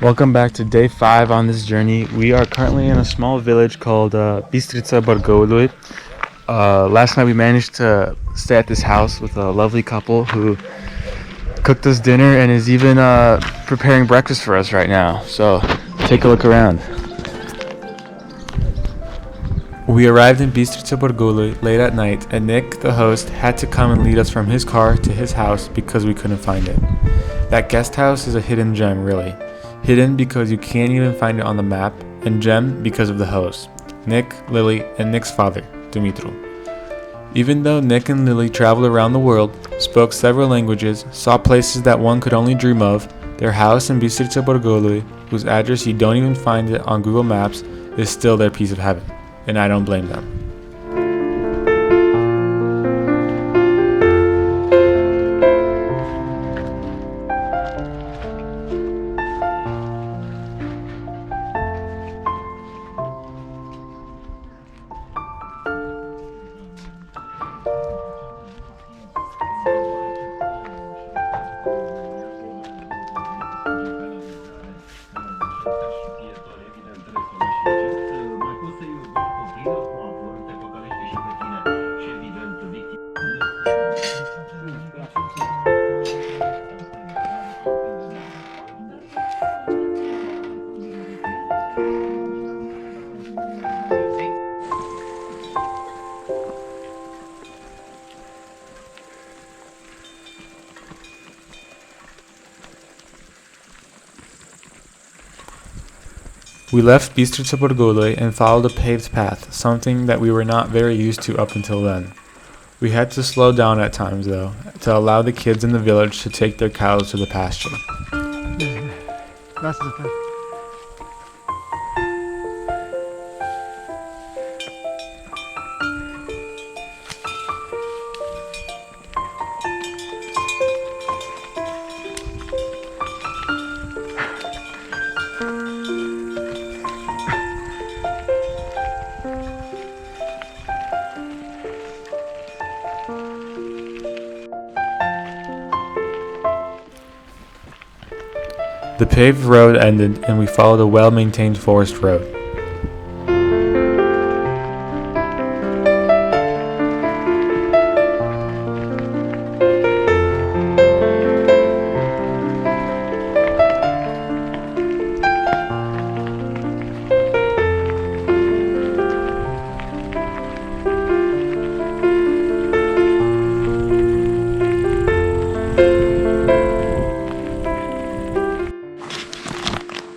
Welcome back to day 5 on this journey. We are currently in a small village called Bistrita Bargaului. Last night we managed to stay at this house with a lovely couple who cooked us dinner and is even preparing breakfast for us right now. So take a look around. We arrived in Bistrita Bargaului late at night, and Nick, the host, had to come and lead us from his car to his house because we couldn't find it. That guest house is a hidden gem, really. Hidden because you can't even find it on the map, and gem because of the host, Nick, Lily, and Nick's father, Dumitru. Even though Nick and Lily traveled around the world, spoke several languages, saw places that one could only dream of, their house in Bistrita Bargaului, whose address you don't even find it on Google Maps, is still their piece of heaven, and I don't blame them. We left Bistrita Bargaului and followed a paved path, something that we were not very used to up until then. We had to slow down at times, though, to allow the kids in the village to take their cows to the pasture. The paved road ended, and we followed a well-maintained forest road.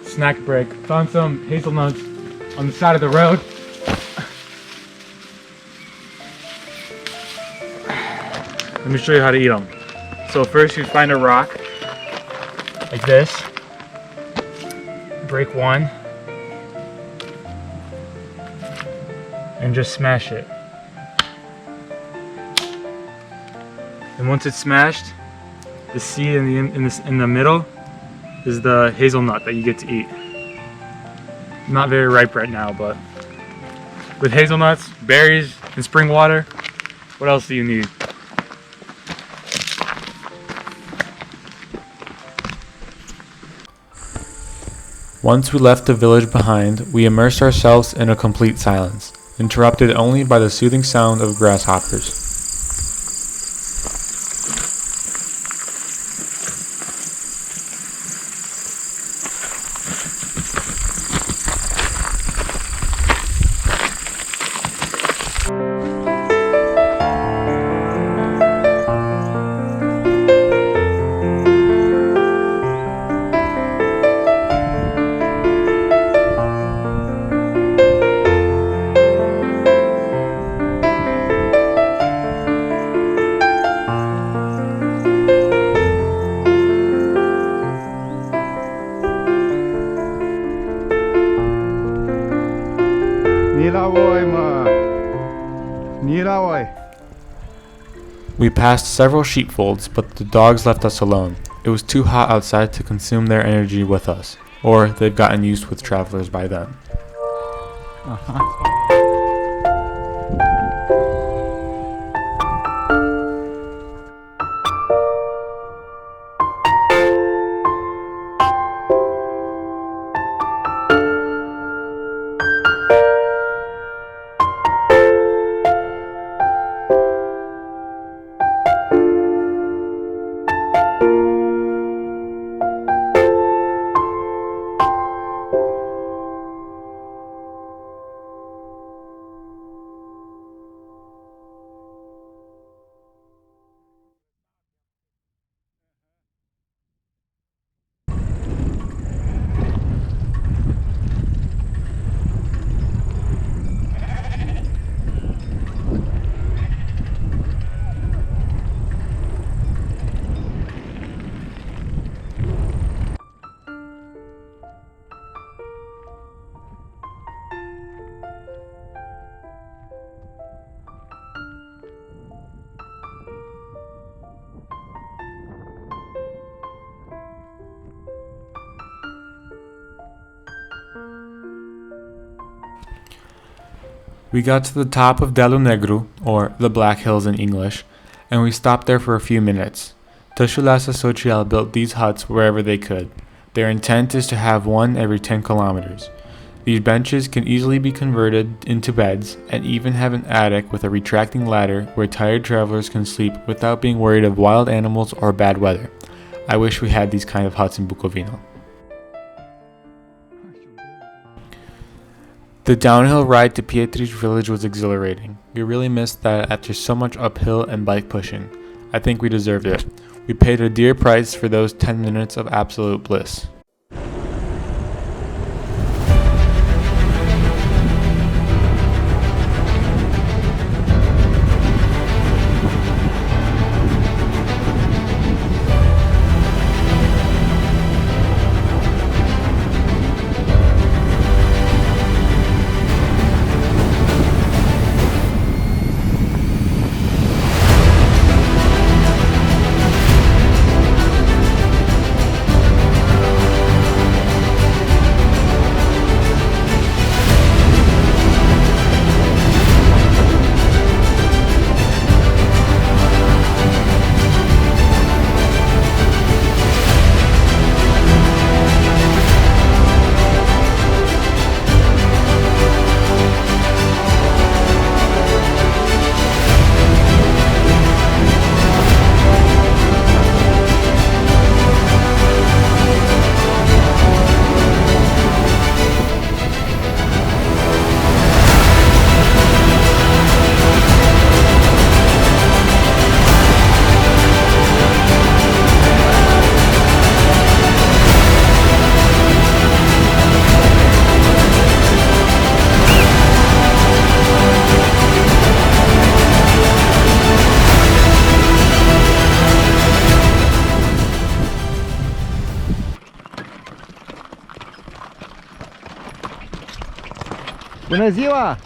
Snack break. Found some hazelnuts on the side of the road. Let me show you how to eat them. So first you find a rock like this, break one, and just smash it. And once it's smashed, the seed in the middle is the hazelnut that you get to eat. Not very ripe right now, but with hazelnuts, berries, and spring water, what else do you need? Once we left the village behind, we immersed ourselves in a complete silence, interrupted only by the soothing sound of grasshoppers. We passed several sheepfolds, but the dogs left us alone. It was too hot outside to consume their energy with us, or they've gotten used with travelers by then. We got to the top of Delu Negru, or the Black Hills in English, and we stopped there for a few minutes. Tășulasa Social built these huts wherever they could. Their intent is to have one every 10 kilometers. These benches can easily be converted into beds and even have an attic with a retracting ladder where tired travelers can sleep without being worried of wild animals or bad weather. I wish we had these kind of huts in Bucovina. The downhill ride to Pietriș village was exhilarating. We really missed that after so much uphill and bike pushing. I think we deserved it. We paid a dear price for those 10 minutes of absolute bliss. Bună ziua!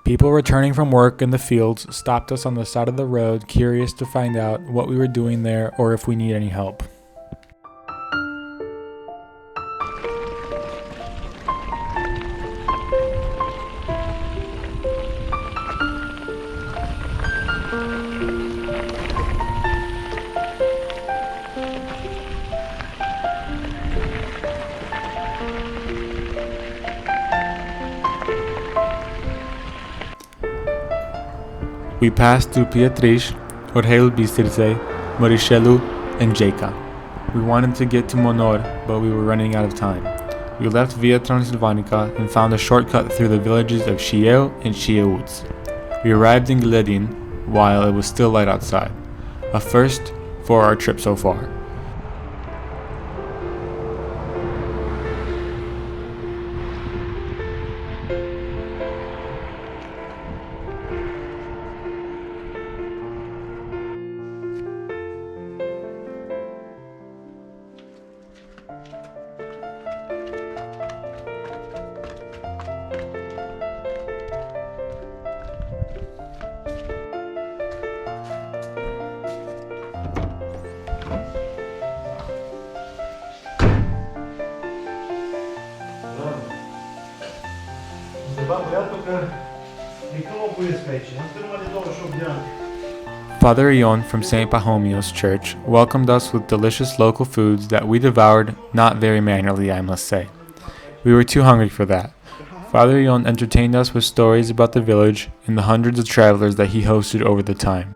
People returning from work in the fields stopped us on the side of the road, curious to find out what we were doing there or if we need any help. We passed through Pietriș, Orheul Bistriței, Mărișelu, and Jeca. We wanted to get to Monor, but we were running out of time. We left via Transilvanica and found a shortcut through the villages of Șieu and Șieuț. We arrived in Gledin while it was still light outside, a first for our trip so far. Father Ion from St. Pahomio's Church welcomed us with delicious local foods that we devoured, not very manually, I must say. We were too hungry for that. Father Ion entertained us with stories about the village and the hundreds of travelers that he hosted over the time.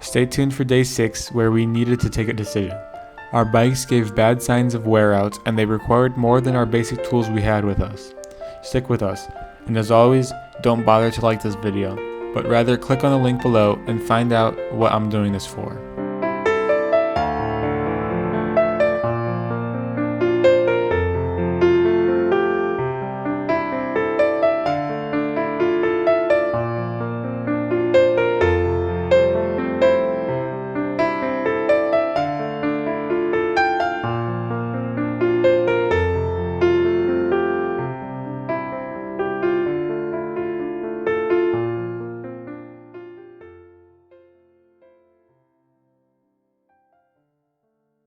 Stay tuned for day 6, where we needed to take a decision. Our bikes gave bad signs of wear out, and they required more than our basic tools we had with us. Stick with us, and as always, don't bother to like this video, but rather click on the link below and find out what I'm doing this for.